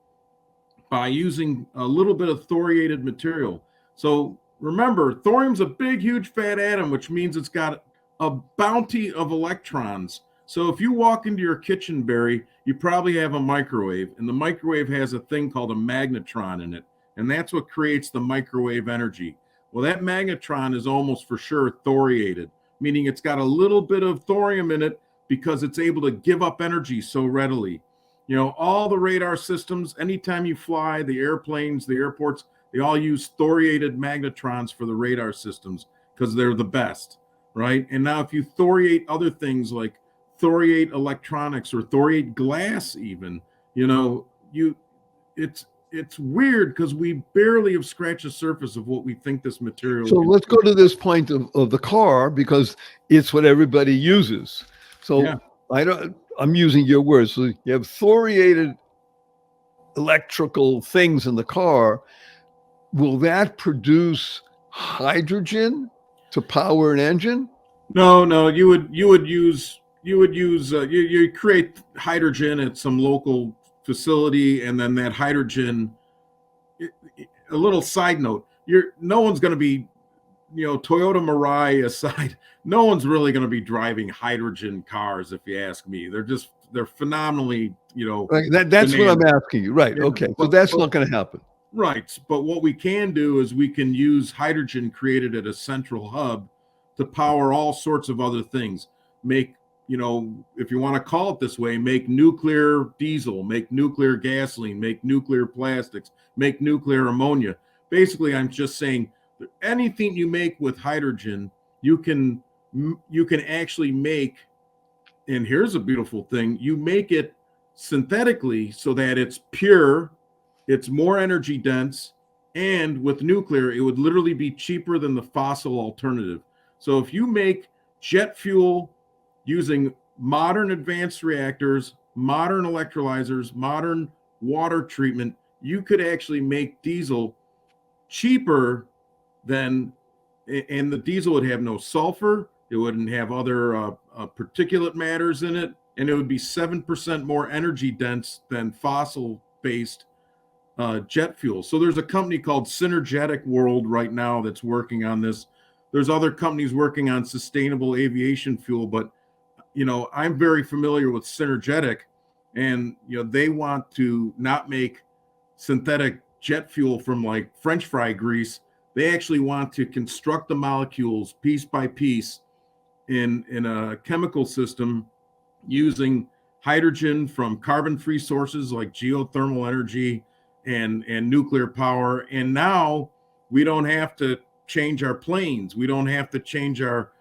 by using a little bit of thoriated material? So remember, thorium's a big, huge, fat atom, which means it's got a bounty of electrons. So if you walk into your kitchen, Barry, you probably have a microwave, and the microwave has a thing called a magnetron in it, and that's what creates the microwave energy. Well, that magnetron is almost for sure thoriated, meaning it's got a little bit of thorium in it because it's able to give up energy so readily. All the radar systems, anytime you fly, the airplanes, the airports, they all use thoriated magnetrons for the radar systems because they're the best, right? And now if you thoriate other things like thoriate electronics or thoriate glass even, it's weird because we barely have scratched the surface of what we think this material So let's go to this point of the car, because it's what everybody uses. So yeah. I'm using your words. So you have thoriated electrical things in the car. Will that produce hydrogen to power an engine? No, you create hydrogen at some local facility, and then that hydrogen, a little side note, no one's going to be, Toyota Mirai aside, no one's really going to be driving hydrogen cars, if you ask me. They're phenomenally, right. That's what I'm asking you. Right. Yeah. Okay. So that's not going to happen. Right. But what we can do is we can use hydrogen created at a central hub to power all sorts of other things. Make, if you want to call it this way, make nuclear diesel, make nuclear gasoline, make nuclear plastics, make nuclear ammonia. Basically, I'm just saying that anything you make with hydrogen, you can actually make, and here's a beautiful thing, you make it synthetically so that it's pure, it's more energy dense, and with nuclear, it would literally be cheaper than the fossil alternative. So if you make jet fuel using modern advanced reactors, modern electrolyzers, modern water treatment, you could actually make diesel cheaper than, and the diesel would have no sulfur, it wouldn't have other particulate matters in it, and it would be 7% more energy dense than fossil-based jet fuel. So there's a company called Synergetic World right now that's working on this. There's other companies working on sustainable aviation fuel, but I'm very familiar with Synergetic, and they want to not make synthetic jet fuel from like French fry grease. They actually want to construct the molecules piece by piece in a chemical system using hydrogen from carbon-free sources like geothermal energy and nuclear power. And now we don't have to change our planes. We don't have to change our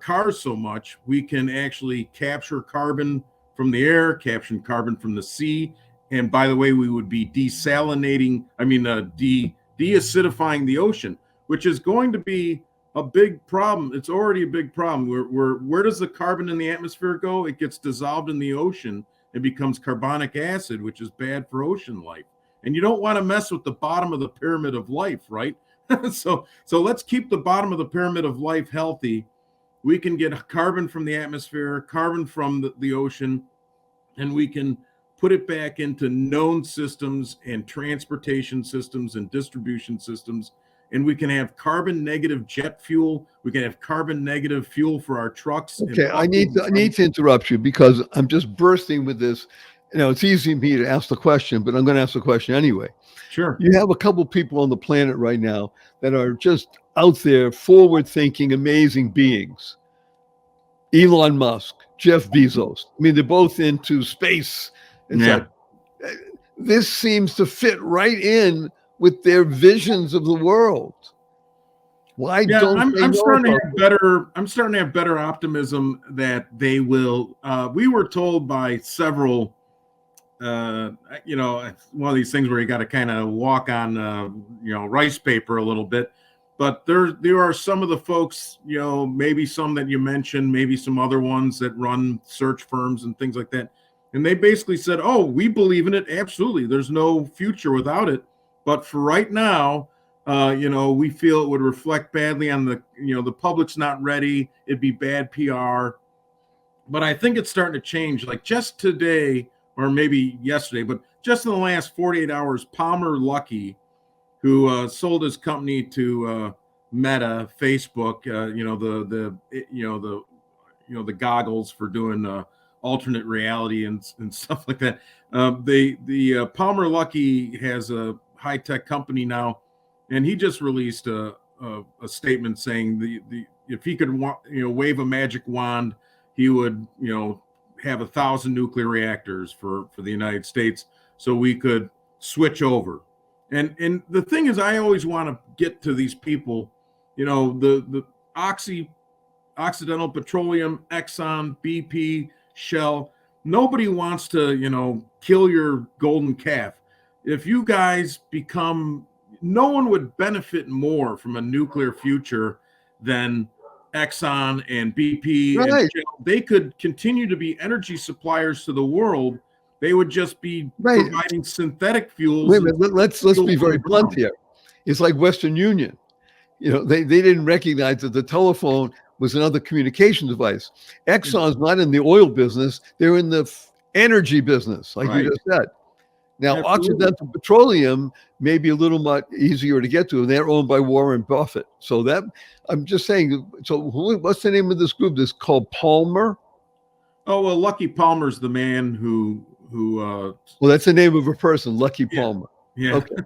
cars so much. We can actually capture carbon from the air, capture carbon from the sea. And by the way, we would be deacidifying the ocean, which is going to be a big problem. It's already a big problem. Where does the carbon in the atmosphere go? It gets dissolved in the ocean and becomes carbonic acid, which is bad for ocean life. And you don't want to mess with the bottom of the pyramid of life, right? So let's keep the bottom of the pyramid of life healthy. We can get carbon from the atmosphere, carbon from the ocean, and we can put it back into known systems and transportation systems and distribution systems. And we can have carbon negative jet fuel. We can have carbon negative fuel for our trucks. Okay, I need to interrupt you because I'm just bursting with this. It's easy for me to ask the question, but I'm going to ask the question anyway. Sure. You have a couple people on the planet right now that are just out there, forward-thinking, amazing beings. Elon Musk, Jeff Bezos. I mean, they're both into space. Yeah. This seems to fit right in with their visions of the world. Why don't I'm starting to have better optimism that they will. We were told by several it's one of these things where you got to kind of walk on, rice paper a little bit. But there are some of the folks, maybe some that you mentioned, maybe some other ones that run search firms and things like that. And they basically said, oh, we believe in it. Absolutely. There's no future without it. But for right now, we feel it would reflect badly on the public's not ready. It'd be bad PR. But I think it's starting to change. Like just today, or maybe yesterday, but just in the last 48 hours, Palmer Luckey, who sold his company to Meta, Facebook, the goggles for doing alternate reality and stuff like that. The Palmer Luckey has a high tech company now, and he just released a statement saying if he could wave a magic wand, he would have 1,000 nuclear reactors for the United States, so we could switch over. And the thing is, I always want to get to these people, the Occidental Petroleum, Exxon, BP, Shell. Nobody wants to, kill your golden calf. If you guys no one would benefit more from a nuclear future than Exxon and BP. Right. And Shell. They could continue to be energy suppliers to the world. They would just be providing synthetic fuels. Wait a minute, let's be very blunt here. It's like Western Union. They didn't recognize that the telephone was another communication device. Exxon's not in the oil business. They're in the energy business, like you just said. Now, Absolutely. Occidental Petroleum may be a little much easier to get to, and they're owned by Warren Buffett. So that, I'm just saying, what's the name of this group? This called Palmer? Oh, well, Lucky Palmer's the man who well, that's the name of a person, Lucky Palmer. Yeah. Okay.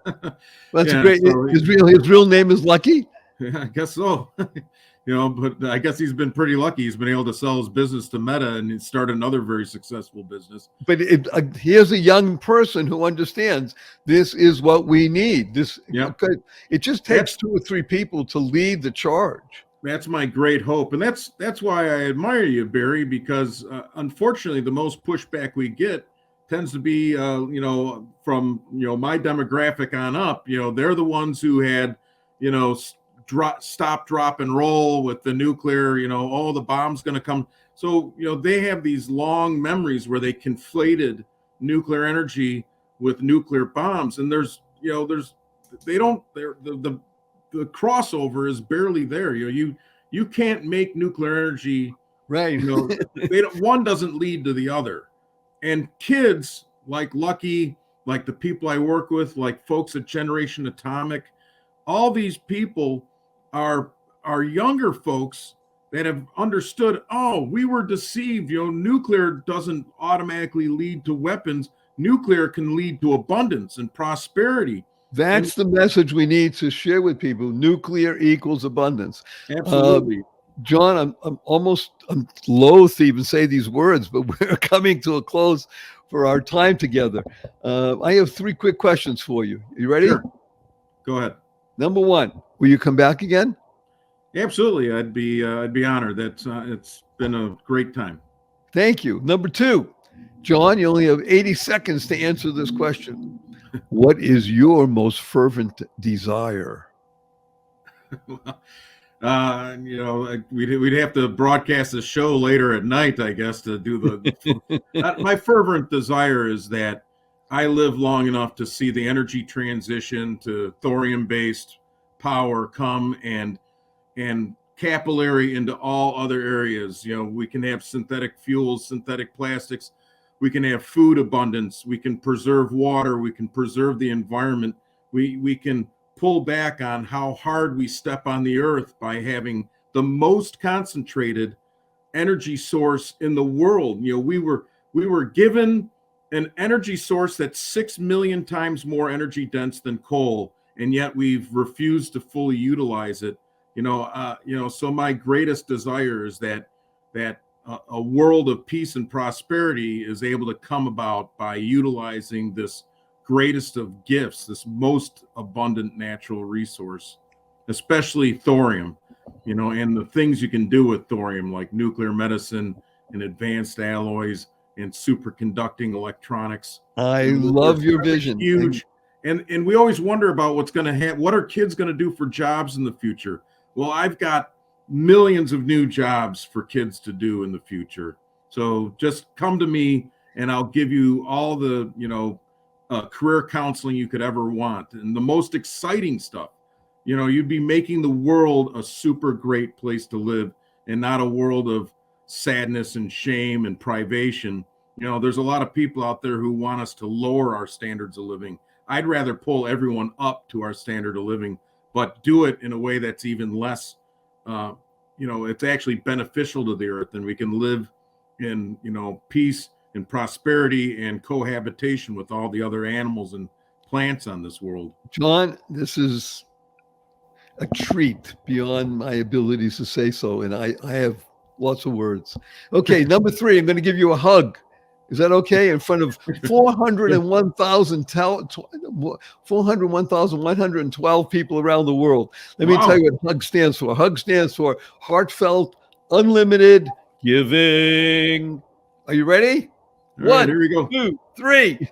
That's great. So his real name is Lucky? I guess so. But I guess he's been pretty lucky. He's been able to sell his business to Meta and start another very successful business. But here's a young person who understands this is what we need. It just takes 2 or 3 people to lead the charge. That's my great hope. And that's why I admire you, Barry, because unfortunately, the most pushback we get tends to be, from, my demographic on up. They're the ones who had, stop, drop, and roll with the nuclear, the bomb's going to come. So, they have these long memories where they conflated nuclear energy with nuclear bombs. And the crossover is barely there. You can't make nuclear energy, right. One doesn't lead to the other. And kids like Lucky, like the people I work with, like folks at Generation Atomic, all these people are younger folks that have understood, we were deceived. Nuclear doesn't automatically lead to weapons. Nuclear can lead to abundance and prosperity. That's the message we need to share with people. Nuclear equals abundance. Absolutely. John, I'm loath to even say these words, but we're coming to a close for our time together. I have 3 quick questions for you. You ready? Sure. Go ahead. Number 1, will you come back again? Absolutely. I'd be honored. It's been a great time. Thank you. Number 2, John, you only have 80 seconds to answer this question. What is your most fervent desire? We'd have to broadcast the show later at night, I guess, to do the. My fervent desire is that I live long enough to see the energy transition to thorium-based power come and capillary into all other areas. We can have synthetic fuels, synthetic plastics. We can have food abundance. We can preserve water. We can preserve the environment. We can pull back on how hard we step on the earth by having the most concentrated energy source in the world. We were given an energy source that's 6 million times more energy dense than coal, and yet we've refused to fully utilize it. So my greatest desire is that a world of peace and prosperity is able to come about by utilizing this greatest of gifts, this most abundant natural resource, especially thorium, and the things you can do with thorium, like nuclear medicine and advanced alloys and superconducting electronics. I love your vision. Huge. And we always wonder about what's going to happen. What are kids going to do for jobs in the future? Well, I've got millions of new jobs for kids to do in the future. So just come to me and I'll give you all the, career counseling you could ever want. And the most exciting stuff, you'd be making the world a super great place to live and not a world of sadness and shame and privation. There's a lot of people out there who want us to lower our standards of living. I'd rather pull everyone up to our standard of living, but do it in a way that's even less, it's actually beneficial to the earth, and we can live in, peace and prosperity and cohabitation with all the other animals and plants on this world. John, this is a treat beyond my abilities to say so, and I have lots of words. Okay, number 3, I'm going to give you a hug. Is that okay? In front of 401,112 people around the world. Let me tell you what HUG stands for. HUG stands for Heartfelt, Unlimited Giving. Are you ready? All right, here we go. 2, 3.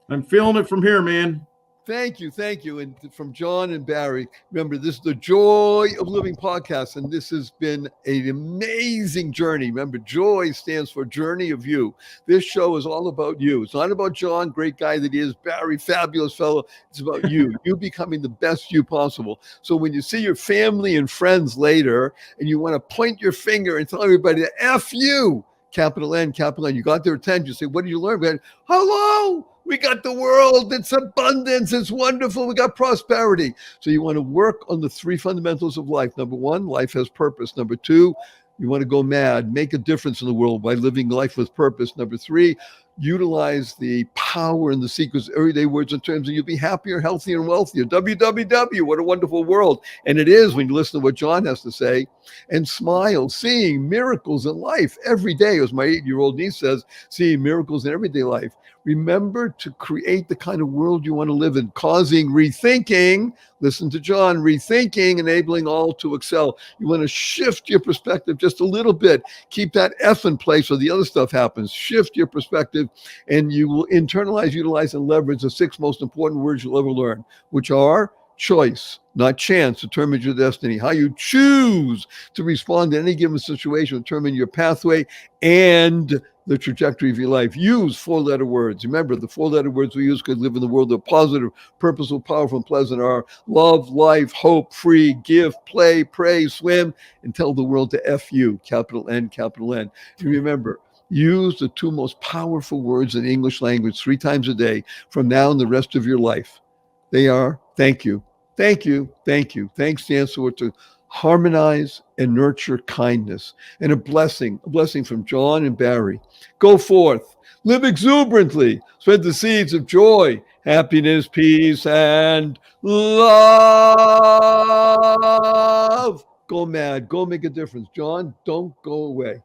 I'm feeling it from here, man. Thank you. And from John and Barry, remember, this is the Joy of Living podcast, and this has been an amazing journey. Remember, joy stands for journey of you. This show is all about you. It's not about John, great guy that he is, Barry, fabulous fellow. It's about you, you becoming the best you possible. So when you see your family and friends later, and you want to point your finger and tell everybody to F you, capital N, you got their attention. You say, what did you learn? Go, hello. We got the world. It's abundance. It's wonderful. We got prosperity. So you want to work on the 3 fundamentals of life. Number 1, life has purpose. Number 2, you want to go mad, make a difference in the world by living life with purpose. Number 3, utilize the power and the secrets, everyday words and terms, and you'll be happier, healthier, and wealthier. WWW, what a wonderful world. And it is when you listen to what John has to say. And smile, seeing miracles in life every day. As my 8-year-old niece says, seeing miracles in everyday life. Remember to create the kind of world you want to live in, causing rethinking. Listen to John, rethinking, enabling all to excel. You want to shift your perspective just a little bit. Keep that F in place so the other stuff happens. Shift your perspective, and you will internalize, utilize, and leverage the 6 most important words you'll ever learn, which are choice, not chance, determines your destiny. How you choose to respond to any given situation determine your pathway and the trajectory of your life. Use 4-letter words. Remember, the 4-letter words we use could live in the world of positive, purposeful, powerful, and pleasant are love, life, hope, free, give, play, pray, swim, and tell the world to F you, capital N, capital N. And remember, use the 2 most powerful words in the English language 3 times a day from now and the rest of your life. They are thank you, thank you, thank you. Thanks stands for to harmonize and nurture kindness, and a blessing from John and Barry. Go forth, live exuberantly, spread the seeds of joy, happiness, peace, and love. Go mad, go make a difference. John, don't go away.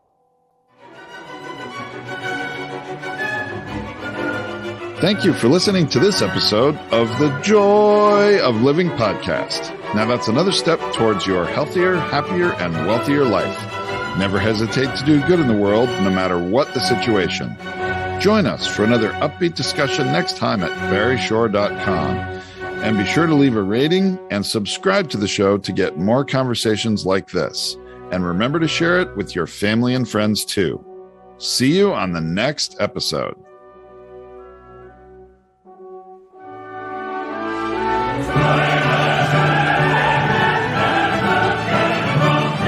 Thank you for listening to this episode of the Joy of Living podcast. Now that's another step towards your healthier, happier, and wealthier life. Never hesitate to do good in the world, no matter what the situation. Join us for another upbeat discussion next time at barryshore.com. And be sure to leave a rating and subscribe to the show to get more conversations like this. And remember to share it with your family and friends too. See you on the next episode.